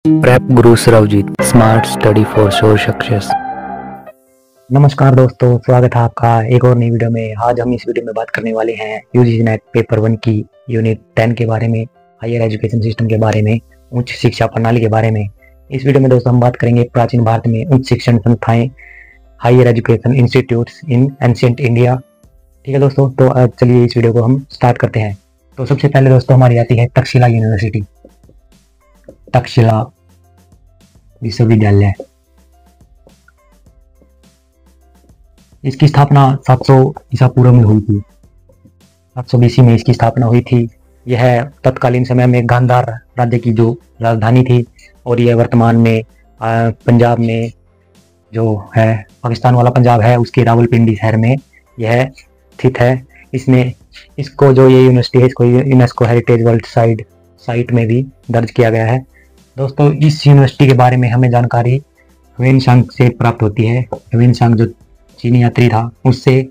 Prep Guru Sarvjeet, smart study for sure success. नमस्कार दोस्तों, स्वागत है आपका एक और नई वीडियो में। आज हम इस वीडियो में बात करने वाले हैं यूजीसी नेट पेपर 1 की यूनिट 10 के बारे में, हायर एजुकेशन सिस्टम के बारे में, उच्च शिक्षा प्रणाली के बारे में। इस वीडियो में दोस्तों हम बात करेंगे प्राचीन भारत में उच्च शिक्षण संस्थाएं, higher education institutes in ancient India. ठीक है दोस्तों, तो चलिए इस वीडियो को हम स्टार्ट करते हैं। तो सबसे पहले दोस्तों हमारी आती है तक्षशिला यूनिवर्सिटी, तक्षशिला विश्वविद्यालय। इसकी स्थापना 700 ईसा पूर्व में हुई थी। 700 BC में इसकी स्थापना हुई थी। यह तत्कालीन समय में गांधार राज्य की जो राजधानी थी, और यह वर्तमान में पंजाब में जो है, पाकिस्तान वाला पंजाब है, उसके रावलपिंडी शहर में यह स्थित है। इसको जो ये यूनिवर्सिटी है, इसको यूनेस्को हेरिटेज वर्ल्ड साइट में भी दर्ज किया गया है। दोस्तों इस यूनिवर्सिटी के बारे में हमें जानकारी ह्वेनसांग से प्राप्त होती है। ह्वेनसांग जो चीनी यात्री था, उससे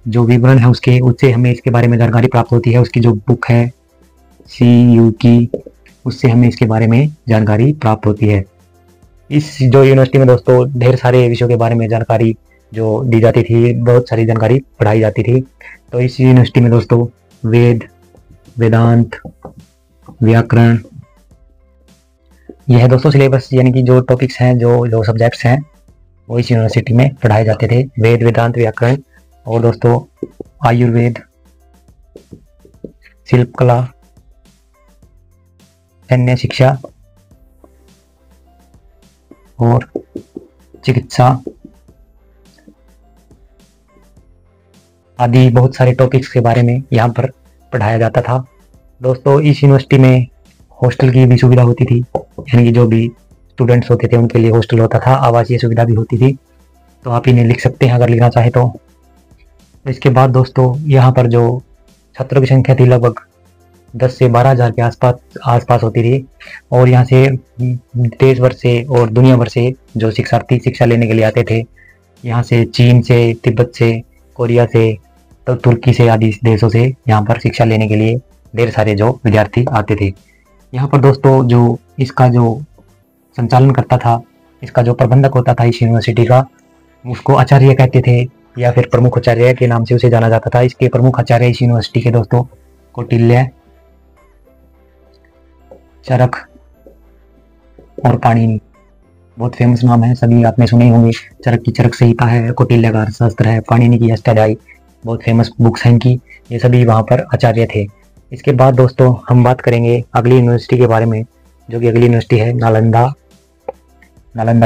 जो विवरण है उससे हमें इसके बारे में जानकारी प्राप्त होती है। उसकी जो बुक है CU की, उससे हमें इसके बारे में जानकारी प्राप्त होती है। इस जो यूनिवर्सिटी में दोस्तों ढेर सारे विषयों के बारे में जानकारी जो दी जाती थी, बहुत सारी जानकारी पढ़ाई जाती थी। तो इस यूनिवर्सिटी में दोस्तों वेद, वेदांत, व्याकरण, यह है दोस्तों सिलेबस, यानी कि जो टॉपिक्स हैं, जो सब्जेक्ट्स हैं, वो इस यूनिवर्सिटी में पढ़ाए जाते थे। वेद, वेदांत, व्याकरण, और दोस्तों आयुर्वेद, शिल्पकला, सैन्य शिक्षा और चिकित्सा आदि बहुत सारे टॉपिक्स के बारे में यहाँ पर पढ़ाया जाता था। दोस्तों इस यूनिवर्सिटी में हॉस्टल की भी सुविधा होती थी, यानी कि जो भी स्टूडेंट्स होते थे उनके लिए हॉस्टल होता था, आवासीय सुविधा भी होती थी। तो आप इन्हें लिख सकते हैं अगर लिखना चाहे तो। इसके बाद दोस्तों यहाँ पर जो छात्रों की संख्या थी लगभग 10 से 12 हज़ार के आसपास होती थी। और यहाँ से देश भर से और दुनिया भर से जो शिक्षार्थी शिक्षा लेने के लिए आते थे, यहाँ से चीन से, तिब्बत से, कोरिया से, तो तुर्की से आदि देशों से यहाँ पर शिक्षा लेने के लिए ढेर सारे जो विद्यार्थी आते थे। यहाँ पर दोस्तों जो इसका जो संचालन करता था, इसका जो प्रबंधक होता था इस यूनिवर्सिटी का, उसको आचार्य कहते थे, या फिर प्रमुख आचार्य के नाम से उसे जाना जाता था। इसके प्रमुख आचार्य इस यूनिवर्सिटी के दोस्तों कौटिल्य, चरक और पाणिनि, बहुत फेमस नाम है, सभी आपने सुने होंगे। चरक की चरक संहिता है, कौटिल्य का अर्थशास्त्र है, पाणिनि की अष्टाध्यायी, बहुत फेमस बुक्स हैं इनकी। ये सभी वहाँ पर आचार्य थे। इसके बाद दोस्तों हम बात करेंगे अगली यूनिवर्सिटी के बारे में, जो कि अगली यूनिवर्सिटी है नालंदा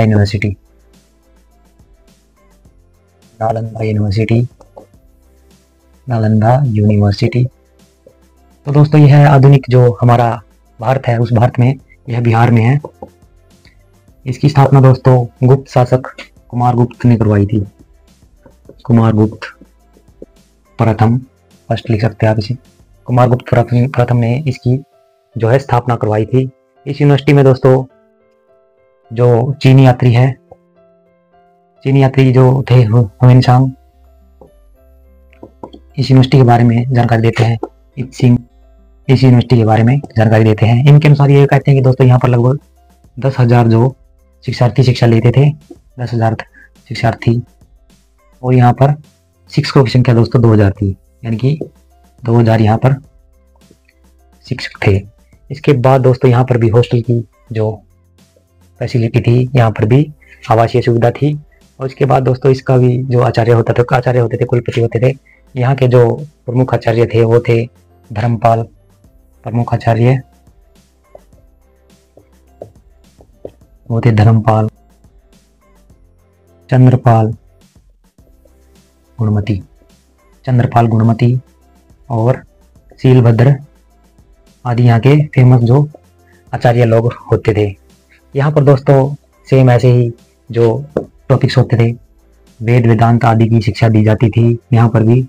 यूनिवर्सिटी। नालंदा यूनिवर्सिटी। तो दोस्तों यह आधुनिक जो हमारा भारत है, उस भारत में यह बिहार में है। इसकी स्थापना दोस्तों गुप्त शासक कुमारगुप्त ने करवाई थी। कुमारगुप्त प्रथम, फर्स्ट लिख सकते हैं आप इसे। कुमारगुप्त प्रथम ने इसकी जो है स्थापना करवाई थी। इस यूनिवर्सिटी में दोस्तों जो चीनी यात्री जो थे ह्वेनसांग, इस यूनिवर्सिटी के बारे में जानकारी देते हैं। इस यूनिवर्सिटी के बारे में जानकारी देते हैं। इनके अनुसार ये कहते हैं कि दोस्तों यहाँ पर लगभग 10,000 जो शिक्षार्थी शिक्षा लेते थे, 10,000 शिक्षार्थी, और यहाँ पर शिक्षकों की संख्या दोस्तों 2,000 थी, यानी कि 2,000 यहाँ पर शिक्षक थे। इसके बाद दोस्तों यहाँ पर भी हॉस्टल की जो फैसिलिटी थी, यहाँ पर भी आवासीय सुविधा थी। और इसके बाद दोस्तों इसका भी जो आचार्य होते थे, कुलपति होते थे। यहाँ के जो प्रमुख आचार्य थे वो थे धर्मपाल, प्रमुख आचार्य वो थे धर्मपाल, चंद्रपाल गुणमती और शीलभद्र आदि यहाँ के फेमस जो आचार्य लोग होते थे। यहाँ पर दोस्तों सेम ऐसे ही जो टॉपिक्स होते थे, वेद, वेदांत आदि की शिक्षा दी जाती थी यहाँ पर भी।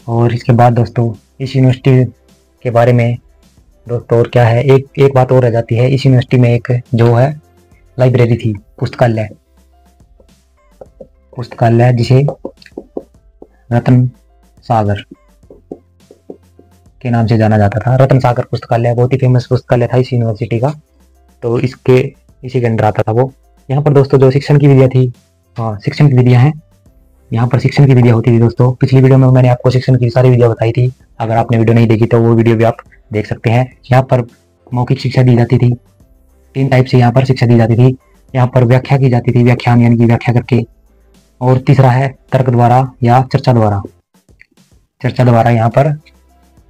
और इसके बाद दोस्तों इस यूनिवर्सिटी के बारे में दोस्तों और क्या है, एक बात और रह जाती है। इस यूनिवर्सिटी में एक जो है लाइब्रेरी थी, पुस्तकालय जिसे रतन सागर के नाम से जाना जाता था। रतन सागर पुस्तकालय बहुत ही फेमस पुस्तकालय था इस यूनिवर्सिटी का। तो इसके इसी के अंडर आता था वो। यहाँ पर दोस्तों जो शिक्षण की विधियाँ थी, शिक्षण की विधियाँ हैं, यहाँ पर शिक्षण की विधियाँ होती थी दोस्तों। पिछली वीडियो में मैंने आपको शिक्षण की सारी विधियाँ बताई थी, अगर आपने वीडियो नहीं देखी तो वो वीडियो भी आप देख सकते हैं। यहाँ पर मौखिक शिक्षा दी जाती थी, 3 टाइप से यहाँ पर शिक्षा दी जाती थी। यहाँ पर व्याख्या की जाती थी, व्याख्यान यानी कि व्याख्या करके, और तीसरा है तर्क द्वारा या चर्चा द्वारा। चर्चा द्वारा यहाँ पर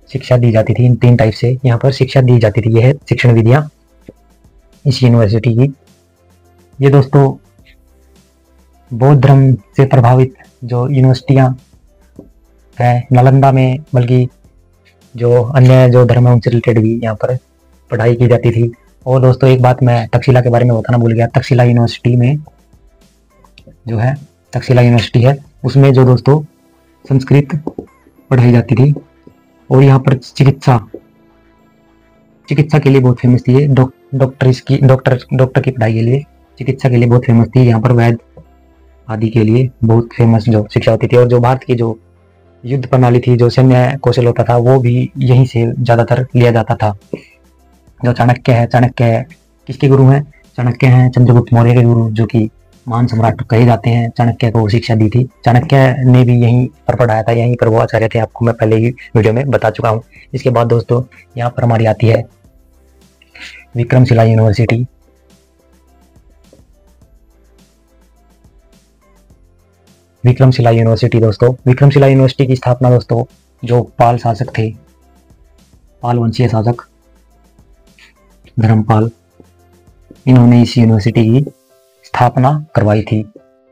शिक्षा दी जाती थी। इन 3 टाइप से यहाँ पर शिक्षा दी जाती थी। यह है शिक्षण विधियाँ इस यूनिवर्सिटी की। ये दोस्तों बौद्ध धर्म से प्रभावित जो यूनिवर्सिटियाँ हैं नालंदा में, बल्कि जो अन्य जो धर्म है उनसे रिलेटेड भी यहाँ पर पढ़ाई की जाती थी। और दोस्तों एक बात मैं तक्षशिला के बारे में बताना भूल गया। तक्षशिला यूनिवर्सिटी में जो है, तक्षशिला यूनिवर्सिटी है, उसमें जो दोस्तों संस्कृत पढ़ाई जाती थी। और यहाँ पर चिकित्सा के लिए बहुत फेमस थी। डॉक्टर की पढ़ाई के लिए, चिकित्सा के लिए बहुत फेमस थी। यहाँ पर वैद्य आदि के लिए बहुत फेमस जो शिक्षा होती थी। और जो भारत की जो युद्ध प्रणाली थी, जो सैन्य कौशल होता था, वो भी यहीं से ज़्यादातर लिया जाता था। जो चाणक्य किसके गुरु हैं? चाणक्य हैं चंद्रगुप्त मौर्य के गुरु, जो कि महान सम्राट कहे जाते हैं। चाणक्य को शिक्षा दी थी। चाणक्य ने भी यहीं पर पढ़ाया था, यहीं पर वो आचार्य थे, आपको मैं पहले ही वीडियो में बता चुका हूँ। इसके बाद दोस्तों यहाँ पर हमारी आती है विक्रमशिला यूनिवर्सिटी। विक्रमशिला यूनिवर्सिटी दोस्तों, विक्रमशिला यूनिवर्सिटी की स्थापना दोस्तों जो पाल शासक थे, पाल वंशीय शासक धर्मपाल, इन्होंने इस यूनिवर्सिटी की स्थापना करवाई थी।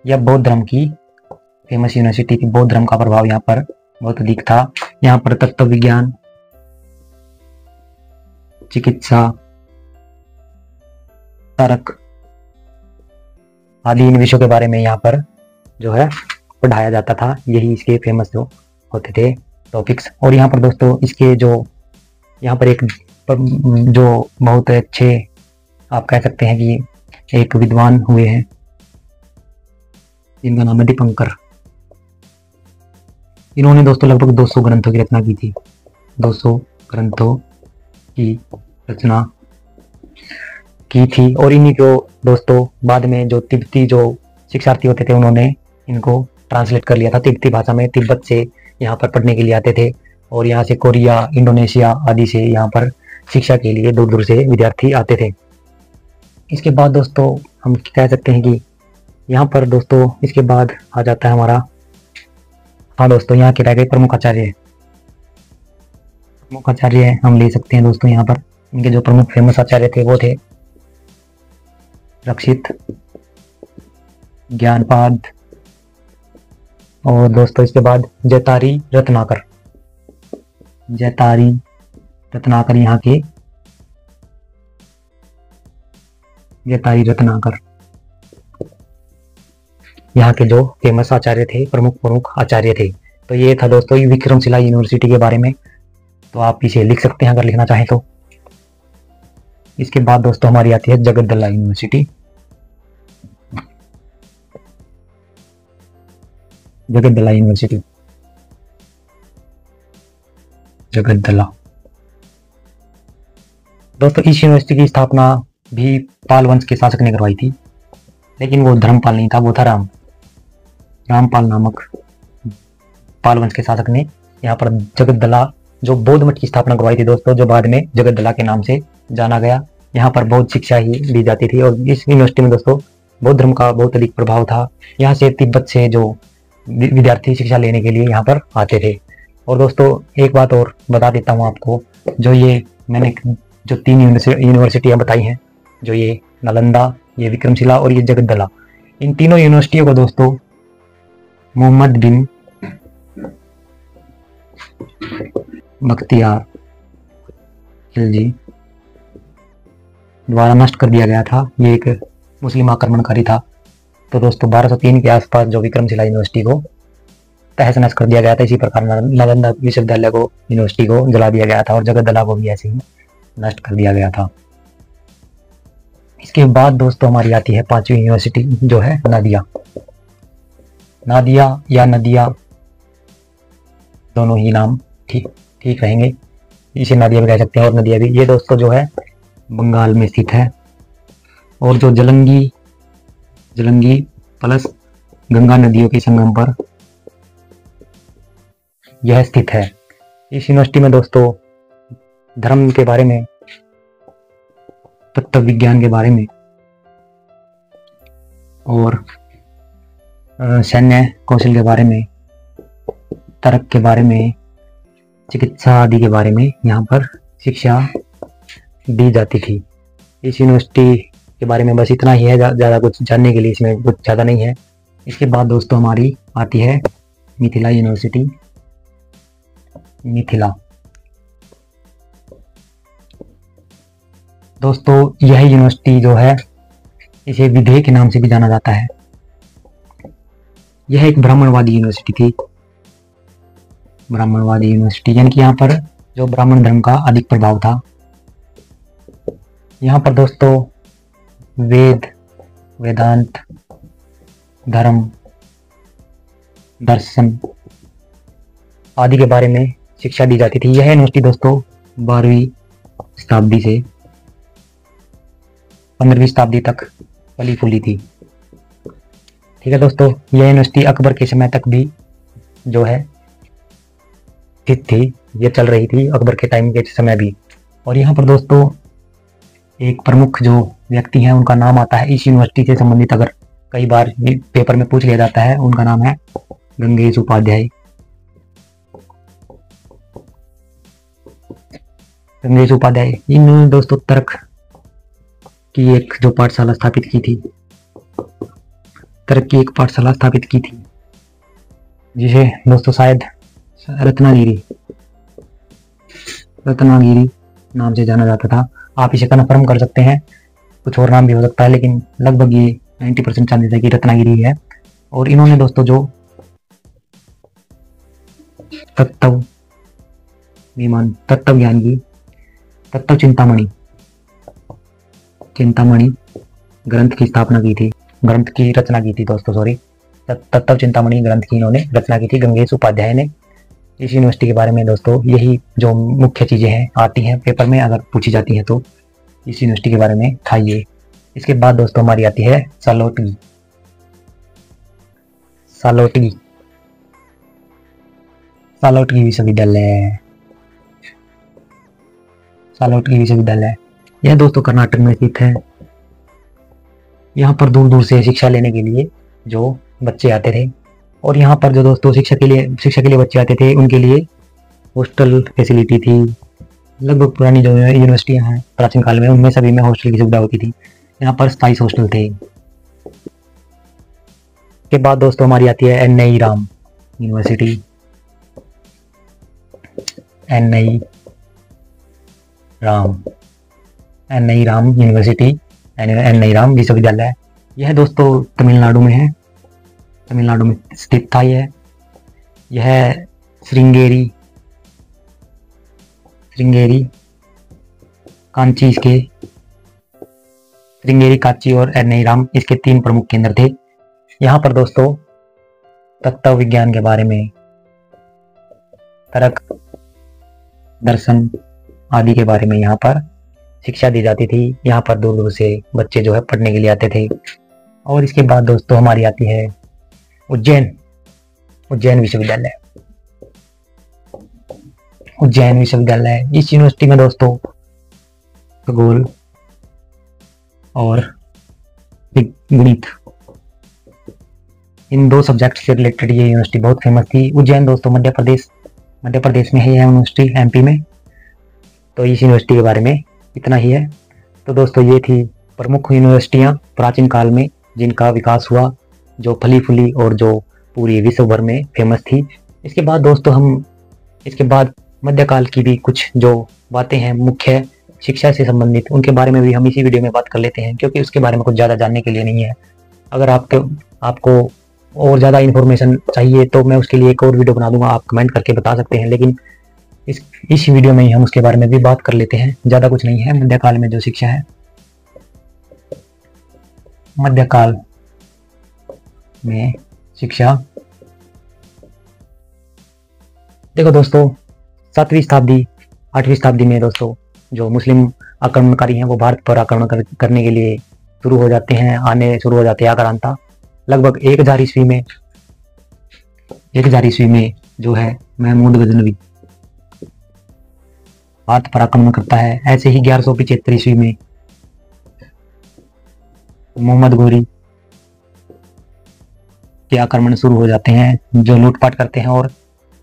यह बौद्ध धर्म की फेमस यूनिवर्सिटी थी। बौद्ध धर्म का प्रभाव यहाँ पर बहुत अधिक था। यहाँ पर तत्व विज्ञान, चिकित्सा, तर्क आदि इन विषयों के बारे में यहाँ पर जो है पढ़ाया जाता था। यही इसके फेमस जो होते थे टॉपिक्स। और यहाँ पर दोस्तों इसके जो यहाँ पर एक जो बहुत अच्छे आप कह सकते हैं कि एक विद्वान हुए हैं, जिनका नाम है दीपंकर। इन्होंने दोस्तों लगभग 200 ग्रंथों की रचना की थी। 200 ग्रंथों की रचना की थी। और इन्हीं को दोस्तों बाद में जो तिब्बती जो शिक्षार्थी होते थे, उन्होंने इनको ट्रांसलेट कर लिया था तिब्बती भाषा में। तिब्बत से यहाँ पर पढ़ने के लिए आते थे, और यहाँ से कोरिया, इंडोनेशिया आदि से यहाँ पर शिक्षा के लिए दूर दूर से विद्यार्थी आते थे। इसके बाद दोस्तों हम कह सकते हैं कि यहाँ पर दोस्तों इसके बाद आ जाता है हमारा, हाँ दोस्तों यहाँ के रह गए प्रमुख आचार्य। प्रमुख आचार्य हम ले सकते हैं दोस्तों। यहाँ पर इनके जो प्रमुख फेमस आचार्य थे वो थे रक्षित, ज्ञानपाद, और दोस्तों इसके बाद जयतारी रत्नाकर। जयतारी रत्नाकर यहाँ के, जयतारी रत्नाकर यहाँ के जो फेमस आचार्य थे, प्रमुख आचार्य थे। तो ये था दोस्तों विक्रमशिला यूनिवर्सिटी के बारे में। तो आप इसे लिख सकते हैं अगर लिखना चाहें तो। इसके बाद दोस्तों हमारी आती है जगद्दला यूनिवर्सिटी। जगद्दला यूनिवर्सिटी, जगद्दला दोस्तों इस यूनिवर्सिटी की स्थापना भी पाल वंश के शासक ने करवाई थी, लेकिन वो धर्मपाल नहीं था, वो था रामपाल नामक पाल वंश के शासक ने यहाँ पर जगद्दला जो बौद्ध मठ की स्थापना करवाई थी दोस्तों, जो बाद में जगद्दला के नाम से जाना गया। यहाँ पर बौद्ध शिक्षा ही दी जाती थी। और इस यूनिवर्सिटी में दोस्तों बौद्ध धर्म का बहुत अधिक प्रभाव था। यहाँ से तिब्बत से जो विद्यार्थी शिक्षा लेने के लिए यहाँ पर आते थे। और दोस्तों एक बात और बता देता हूँ आपको, जो ये मैंने जो 3 यूनिवर्सिटियाँ बताई हैं, जो ये नालंदा, ये विक्रमशिला और ये जगद्दला, इन तीनों यूनिवर्सिटियों को दोस्तों मोहम्मद बिन बख्तियार खिलजी द्वारा नष्ट कर दिया गया था। ये एक मुस्लिम आक्रमणकारी था। तो दोस्तों 1203 के आसपास जो विक्रमशिला यूनिवर्सिटी को तहस नहस कर दिया गया था। इसी प्रकार नालंदा विश्वविद्यालय को, यूनिवर्सिटी को जला दिया गया था, और जगद्दला को भी ऐसे ही नष्ट कर दिया गया था। इसके बाद दोस्तों हमारी आती है 5वीं यूनिवर्सिटी, जो है नादिया। नादिया या नदिया दोनों ही नाम ठीक रहेंगे। इसे नादिया भी कह सकते हैं और नदिया भी। ये दोस्तों जो है बंगाल में स्थित है। और जो जलंगी प्लस गंगा नदियों के संगम पर यह स्थित है। इस यूनिवर्सिटी में दोस्तों धर्म के बारे में, तत्व विज्ञान के बारे में और सैन्य कौशल के बारे में, तर्क के बारे में, चिकित्सा आदि के बारे में यहाँ पर शिक्षा दी जाती थी। इस यूनिवर्सिटी के बारे में बस इतना ही है, ज़्यादा कुछ जानने के लिए इसमें कुछ ज़्यादा नहीं है। इसके बाद दोस्तों हमारी आती है मिथिला यूनिवर्सिटी। मिथिला दोस्तों यह यूनिवर्सिटी जो है इसे विधेय के नाम से भी जाना जाता है। यह एक ब्राह्मणवादी यूनिवर्सिटी थी। ब्राह्मणवादी यूनिवर्सिटी यानी कि यहाँ पर जो ब्राह्मण धर्म का अधिक प्रभाव था। यहाँ पर दोस्तों वेद, वेदांत, धर्म, दर्शन आदि के बारे में शिक्षा दी जाती थी। यह यूनिवर्सिटी दोस्तों 12वीं शताब्दी से 15वीं शताब्दी तक फली फूली थी। ठीक है दोस्तों, यह यूनिवर्सिटी अकबर के समय तक भी जो है स्थित थी, ये चल रही थी अकबर के टाइम के समय भी। और यहाँ पर दोस्तों एक प्रमुख जो व्यक्ति हैं उनका नाम आता है इस यूनिवर्सिटी से संबंधित, अगर कई बार पेपर में पूछ लिया जाता है, उनका नाम है गंगेश उपाध्याय। गंगेश उपाध्याय इन्होंने दोस्तों तर्क की एक जो पाठशाला स्थापित की थी, तर्क की एक पाठशाला स्थापित की थी जिसे दोस्तों शायद रत्नागिरी नाम से जाना जाता था। आप इसे कन्फर्म कर सकते हैं, कुछ और नाम भी हो सकता है, लेकिन लगभग ये 90% चांसेस है कि रत्नागिरी है। और इन्होंने दोस्तों जो तत्व ज्ञान की तत्व चिंतामणि ग्रंथ की स्थापना की थी, ग्रंथ की रचना की थी दोस्तों, सॉरी, तत्व चिंतामणि ग्रंथ की इन्होंने रचना की थी गंगेश उपाध्याय ने। इस यूनिवर्सिटी के बारे में दोस्तों यही जो मुख्य चीज़ें हैं आती हैं पेपर में, अगर पूछी जाती हैं तो इस यूनिवर्सिटी के बारे में था ये। इसके बाद दोस्तों हमारी आती है सालोटगी विश्वविद्यालय। यह दोस्तों कर्नाटक में स्थित है। यहाँ पर दूर दूर से शिक्षा लेने के लिए जो बच्चे आते थे, और यहाँ पर जो दोस्तों शिक्षा के लिए बच्चे आते थे उनके लिए हॉस्टल फैसिलिटी थी। लगभग पुरानी जो यूनिवर्सिटियाँ हैं प्राचीन काल में, उनमें सभी में हॉस्टल की सुविधा होती थी। यहाँ पर 27 हॉस्टल थे। के बाद दोस्तों हमारी आती है NI. Ram university. NI. Ram university, NI. Ram विश्वविद्यालय। यह दोस्तों तमिलनाडु में है, तमिलनाडु में स्थित था। यह श्रृंगेरी कांची और एन.आई. राम इसके 3 प्रमुख केंद्र थे। यहाँ पर दोस्तों तत्व विज्ञान के बारे में, तर्क, दर्शन आदि के बारे में यहाँ पर शिक्षा दी जाती थी। यहाँ पर दूर दूर से बच्चे जो है पढ़ने के लिए आते थे। और इसके बाद दोस्तों हमारी आती है उज्जैन विश्वविद्यालय। इस यूनिवर्सिटी में दोस्तों खगोल और गणित, इन 2 सब्जेक्ट से रिलेटेड ये यूनिवर्सिटी बहुत फेमस थी। उज्जैन दोस्तों मध्य प्रदेश में है यह यूनिवर्सिटी, एमपी में। तो इस यूनिवर्सिटी के बारे में इतना ही है। तो दोस्तों ये थी प्रमुख यूनिवर्सिटियाँ प्राचीन काल में जिनका विकास हुआ, जो फली फूली और जो पूरी विश्व भर में फेमस थी। इसके बाद दोस्तों हम मध्यकाल की भी कुछ जो बातें हैं मुख्य शिक्षा से संबंधित, उनके बारे में भी हम इसी वीडियो में बात कर लेते हैं, क्योंकि उसके बारे में कुछ ज़्यादा जानने के लिए नहीं है। अगर आपको और ज़्यादा इन्फॉर्मेशन चाहिए तो मैं उसके लिए एक और वीडियो बना दूंगा, आप कमेंट करके बता सकते हैं। लेकिन इस वीडियो में ही हम उसके बारे में भी बात कर लेते हैं। ज़्यादा कुछ नहीं है मध्यकाल में जो शिक्षा है। मध्यकाल में शिक्षा देखो दोस्तों, 7वीं शताब्दी 8वीं शताब्दी में दोस्तों जो मुस्लिम आक्रमणकारी हैं वो भारत पर आक्रमण करने के लिए शुरू हो जाते हैं, आने शुरू हो जाते हैं आक्रांता। लगभग 1000 ईस्वी में जो है महमूद गजनवी भारत पर आक्रमण करता है। ऐसे ही 1175 ईस्वी में मोहम्मद घोरी के आक्रमण शुरू हो जाते हैं, जो लूटपाट करते हैं और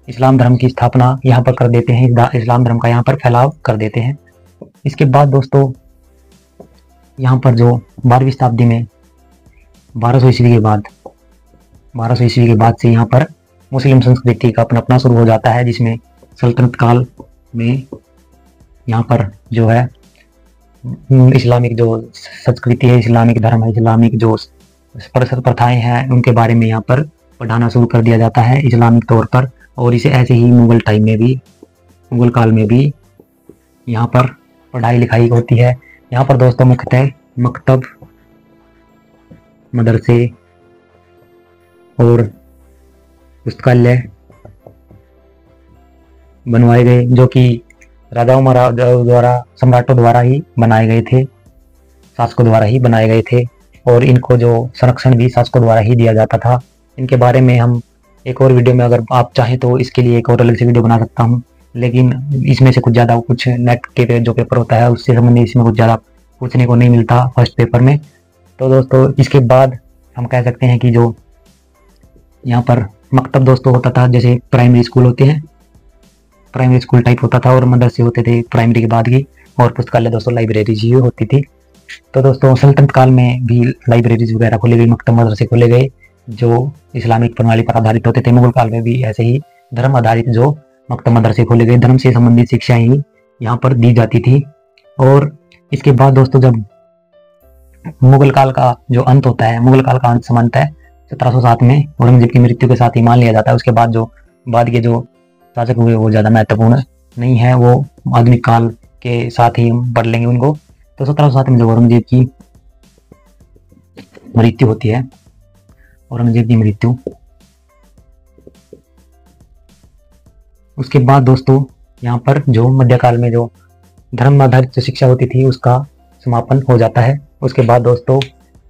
इस्लाम धर्म की स्थापना यहाँ पर कर देते हैं, इस्लाम धर्म का यहाँ पर फैलाव कर देते हैं। इसके बाद दोस्तों यहाँ पर जो 12वीं शताब्दी में 1200 ईस्वी के बाद से यहाँ पर मुस्लिम संस्कृति का अपना शुरू हो जाता है, जिसमें सल्तनत काल में यहाँ पर जो है इस्लामिक जो संस्कृति है, इस्लामिक धर्म है, इस्लामिक जो प्रथाएं हैं, उनके बारे में यहाँ पर पढ़ाना शुरू कर दिया जाता है इस्लामिक तौर पर। और इसे ऐसे ही मुगल काल में भी यहाँ पर पढ़ाई लिखाई होती है। यहाँ पर दोस्तों मुख्यतः मकतब, मदरसे और पुस्तकालय बनवाए गए, जो कि राजाओं महाराजाओं द्वारा, सम्राटों द्वारा ही बनाए गए थे, शासकों द्वारा ही बनाए गए थे। और इनको जो संरक्षण भी शासकों द्वारा ही दिया जाता था। इनके बारे में हम एक और वीडियो में, अगर आप चाहें तो इसके लिए एक और अलग से वीडियो बना सकता हूं, लेकिन इसमें से कुछ ज़्यादा कुछ नेट के जो पेपर होता है उससे संबंधित इसमें कुछ ज़्यादा पूछने को नहीं मिलता फर्स्ट पेपर में। तो दोस्तों इसके बाद हम कह सकते हैं कि जो यहाँ पर मकतब दोस्तों होता था, जैसे प्राइमरी स्कूल होते हैं, प्राइमरी स्कूल टाइप होता था, और मदरसे होते थे प्राइमरी के बाद की, और पुस्तकालय दोस्तों लाइब्रेरीज ही होती थी। तो दोस्तों सल्तनत काल में भी लाइब्रेरीज वगैरह खोले गए, मकतब मदरसे खोले गए, जो इस्लामिक प्रणाली पर आधारित होते थे। मुगल काल में भी ऐसे ही धर्म आधारित जो मकतब मदरसे खोले गए, धर्म से संबंधित शिक्षाएं ही यहाँ पर दी जाती थी। और इसके बाद दोस्तों जब मुगल काल का जो अंत होता है, मुगल काल का अंत समानता है 1707 में औरंगजेब की मृत्यु के साथ ही मान लिया जाता है। उसके बाद जो बाद के जो शासक हुए वो ज़्यादा महत्वपूर्ण नहीं है, वो आधुनिक काल के साथ ही हम पढ़ लेंगे उनको। तो 1707 में जब औरंगजेब की मृत्यु होती है, औरंगजेब की मृत्यु, उसके बाद दोस्तों यहाँ पर जो मध्यकाल में जो धर्म आधारित जो शिक्षा होती थी उसका समापन हो जाता है। उसके बाद दोस्तों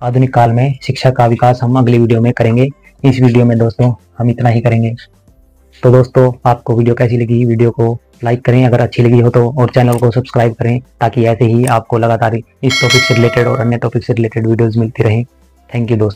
आधुनिक काल में शिक्षा का विकास हम अगली वीडियो में करेंगे। इस वीडियो में दोस्तों हम इतना ही करेंगे। तो दोस्तों आपको वीडियो कैसी लगी, वीडियो को लाइक करें अगर अच्छी लगी हो तो, और चैनल को सब्सक्राइब करें, ताकि ऐसे ही आपको लगातार इस टॉपिक से रिलेटेड और अन्य टॉपिक से रिलेटेड वीडियोस मिलती रहें। थैंक यू दोस्तों।